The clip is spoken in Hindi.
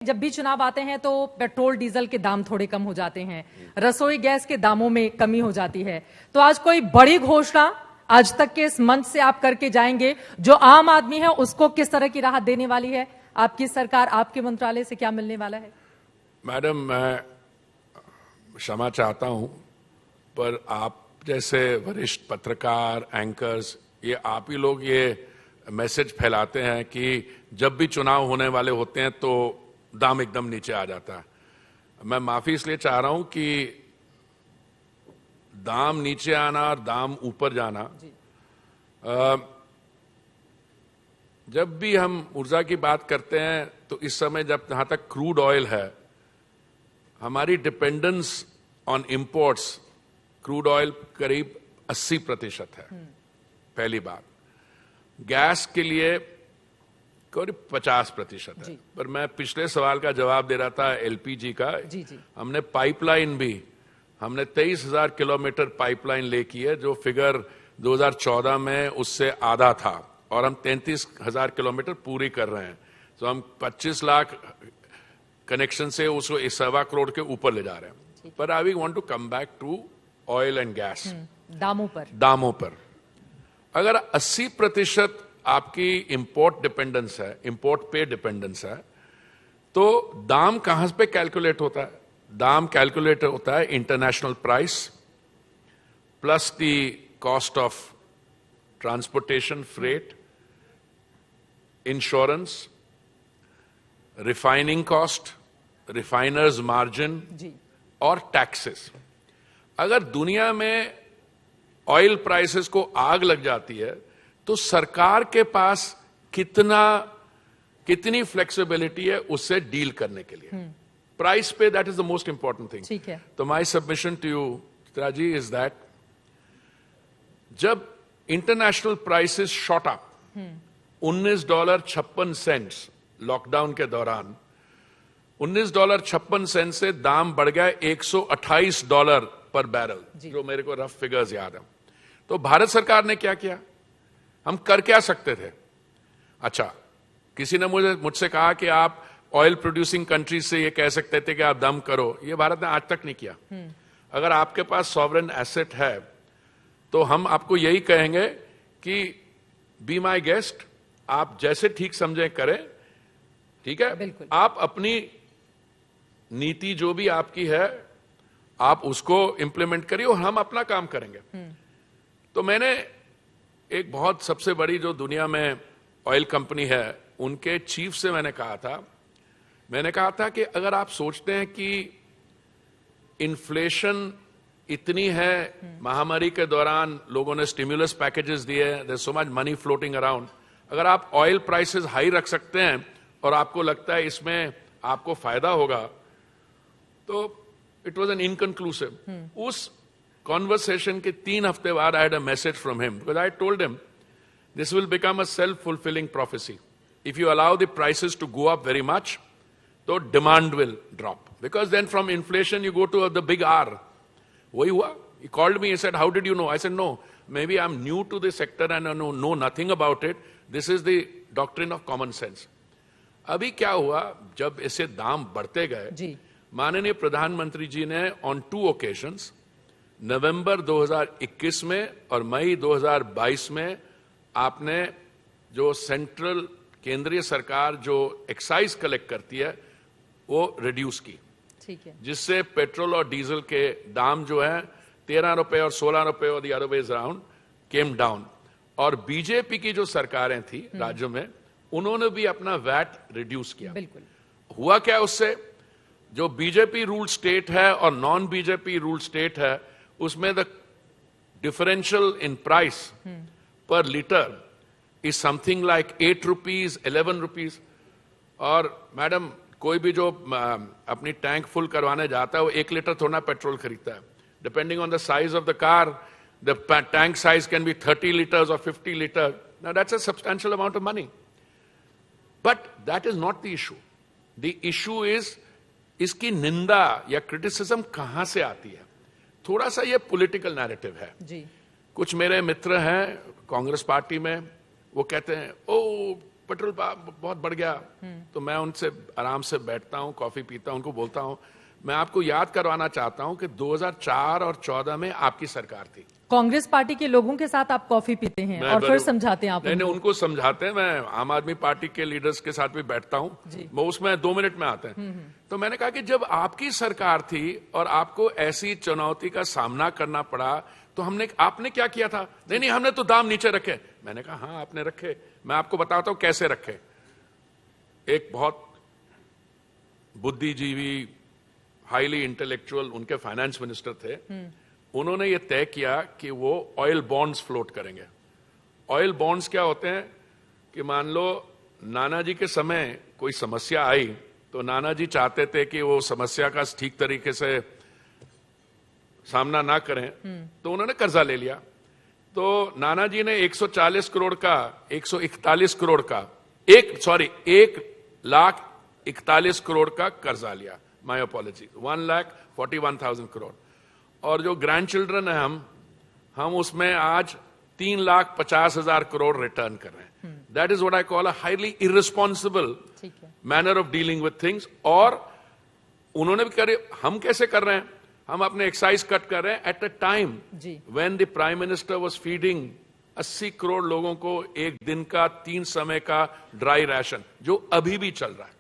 जब भी चुनाव आते हैं तो पेट्रोल डीजल के दाम थोड़े कम हो जाते हैं, रसोई गैस के दामों में कमी हो जाती है। तो आज कोई बड़ी घोषणा आज तक के इस मंच से आप करके जाएंगे जो आम आदमी है उसको किस तरह की राहत देने वाली है? आपकी सरकार, आपके मंत्रालय से क्या मिलने वाला है? मैडम, मैं क्षमा चाहता हूं, पर आप जैसे वरिष्ठ पत्रकार, एंकर्स, ये आप ही लोग ये मैसेज फैलाते हैं कि जब भी चुनाव होने वाले होते हैं तो दाम एकदम नीचे आ जाता है। मैं माफी इसलिए चाह रहा हूं कि दाम नीचे आना और दाम ऊपर जाना, जब भी हम ऊर्जा की बात करते हैं तो इस समय जहां तक क्रूड ऑयल है, हमारी dependence on imports crude oil करीब 80% है। पहली बात, गैस के लिए करीब 50% है। पर मैं पिछले सवाल का जवाब दे रहा था एलपीजी का। जी। हमने पाइपलाइन भी, हमने 23,000 किलोमीटर पाइपलाइन ले की है, जो फिगर 2014 में उससे आधा था, और हम 33,000 किलोमीटर पूरी कर रहे हैं। तो हम 25 लाख कनेक्शन से उसको 1.25 करोड़ के ऊपर ले जा रहे हैं। पर I want to come back to oil and gas. दामों पर अगर 80% आपकी इंपोर्ट डिपेंडेंस है, इंपोर्ट पे डिपेंडेंस है, तो दाम कहां पे कैलकुलेट होता है? दाम कैलकुलेट होता है international price plus the cost of transportation, freight, insurance, refining cost, refiners margin और टैक्सेस। अगर दुनिया में ऑयल प्राइसेस को आग लग जाती है तो सरकार के पास कितनी फ्लेक्सिबिलिटी है उससे डील करने के लिए? प्राइस पे, that is the most important thing. ठीक है। तो my submission to you, Chitra ji, is that जब international prices shot up $19.56 lockdown के दौरान, $19.56 से दाम बढ़ गया $128 पर बैरल, जो मेरे को रफ फिगर्स याद है। तो भारत सरकार ने क्या किया? हम कर क्या सकते थे? अच्छा, किसी ने मुझसे कहा कि आप ऑयल प्रोड्यूसिंग कंट्रीज से ये कह सकते थे कि आप दम करो। ये भारत ने आज तक नहीं किया। अगर आपके पास सॉवरेन एसेट है तो हम आपको यही कहेंगे कि बी माई गेस्ट, आप जैसे ठीक समझे करें। ठीक है, आप अपनी नीति जो भी आपकी है आप उसको इंप्लीमेंट करिए और हम अपना काम करेंगे। तो मैंने एक बहुत सबसे बड़ी जो दुनिया में ऑयल कंपनी है उनके चीफ से मैंने कहा था कि अगर आप सोचते हैं कि इन्फ्लेशन इतनी है, महामारी के दौरान लोगों ने स्टिमुलस पैकेजेस दिए, there is so much money floating around, अगर आप ऑयल प्राइसेस हाई रख सकते हैं और आपको लगता है इसमें आपको फायदा होगा, तो इट वॉज एन इनकंक्लूसिव। उस कॉन्वर्सेशन के 3 हफ्ते बाद I had a message from him, because I told him this will become a self fulfilling prophecy. If you allow the prices to go up very much, तो demand will drop, because then from inflation you go to the big R. वही हुआ। He called me, he said, how did you know? I said, no, maybe I'm new to this sector and I know nothing about it. This is the doctrine of common sense. अभी क्या हुआ, जब ऐसे दाम बढ़ते गए, माननीय प्रधानमंत्री जी ने ऑन 2 ओकेशंस, नवंबर 2021 में और मई 2022 में, आपने जो सेंट्रल केंद्रीय सरकार जो एक्साइज कलेक्ट करती है वो रिड्यूस की। ठीक है। जिससे पेट्रोल और डीजल के दाम जो है 13 रुपए और 16 रुपए और the other ways around came down. और बीजेपी की जो सरकारें थी राज्यों में, उन्होंने भी अपना वैट रिड्यूस किया। बिल्कुल। हुआ क्या उससे? जो बीजेपी रूल स्टेट है और नॉन बीजेपी रूल स्टेट है, उसमें द डिफरेंशियल इन प्राइस पर litre is something like 8 rupees, 11 rupees. और मैडम, कोई भी जो अपनी टैंक फुल करवाने जाता है वो 1 लीटर थोड़ा पेट्रोल खरीदता है। Depending on the size of the car, the tank size can be 30 litres और 50 litre. Now that's a substantial amount of money, but that is not the issue. The issue is इसकी निंदा या क्रिटिसिज्म कहां से आती है? थोड़ा सा ये पॉलिटिकल नैरेटिव है जी। कुछ मेरे मित्र हैं कांग्रेस पार्टी में, वो कहते हैं ओ पेट्रोल बहुत बढ़ गया। तो मैं उनसे आराम से बैठता हूं, कॉफी पीता हूं, उनको बोलता हूं मैं आपको याद करवाना चाहता हूं कि 2004 और 14 में आपकी सरकार थी। कांग्रेस पार्टी के लोगों के साथ आप कॉफी पीते हैं और फिर समझाते हैं आप नहीं, उनको समझाते हैं। मैं आम आदमी पार्टी के लीडर्स के साथ भी बैठता हूं, वो उसमें 2 मिनट में आते हैं। तो मैंने कहा कि जब आपकी सरकार थी और आपको ऐसी चुनौती का सामना करना पड़ा तो आपने क्या किया था? नहीं, हमने तो दाम नीचे रखे। मैंने कहा हाँ आपने रखे, मैं आपको बताता हूं कैसे रखे। एक बहुत बुद्धिजीवी, हाईली इंटेलेक्चुअल उनके फाइनेंस मिनिस्टर थे। उन्होंने ये तय किया कि वो ऑयल बॉन्ड्स फ्लोट करेंगे। ऑयल बॉन्ड्स क्या होते हैं कि मान लो नाना जी के समय कोई समस्या आई तो नाना जी चाहते थे कि वो समस्या का ठीक तरीके से सामना ना करें, तो उन्होंने कर्जा ले लिया। तो नाना जी ने 141 करोड़ का 1,41 करोड़ का कर्जा लिया। My apology, 1,41,000 crore. और जो ग्रैंड चिल्ड्रन है हम उसमें आज 3,50,000 करोड़ रिटर्न कर रहे हैं। That is what I call a highly irresponsible manner of dealing with things. और उन्होंने भी करे, हम कैसे कर रहे हैं? हम अपने एक्साइज कट कर रहे हैं at a time when the prime minister was feeding 80 crore लोगों को एक दिन का 3 समय का ड्राई राशन, जो अभी भी चल रहा है।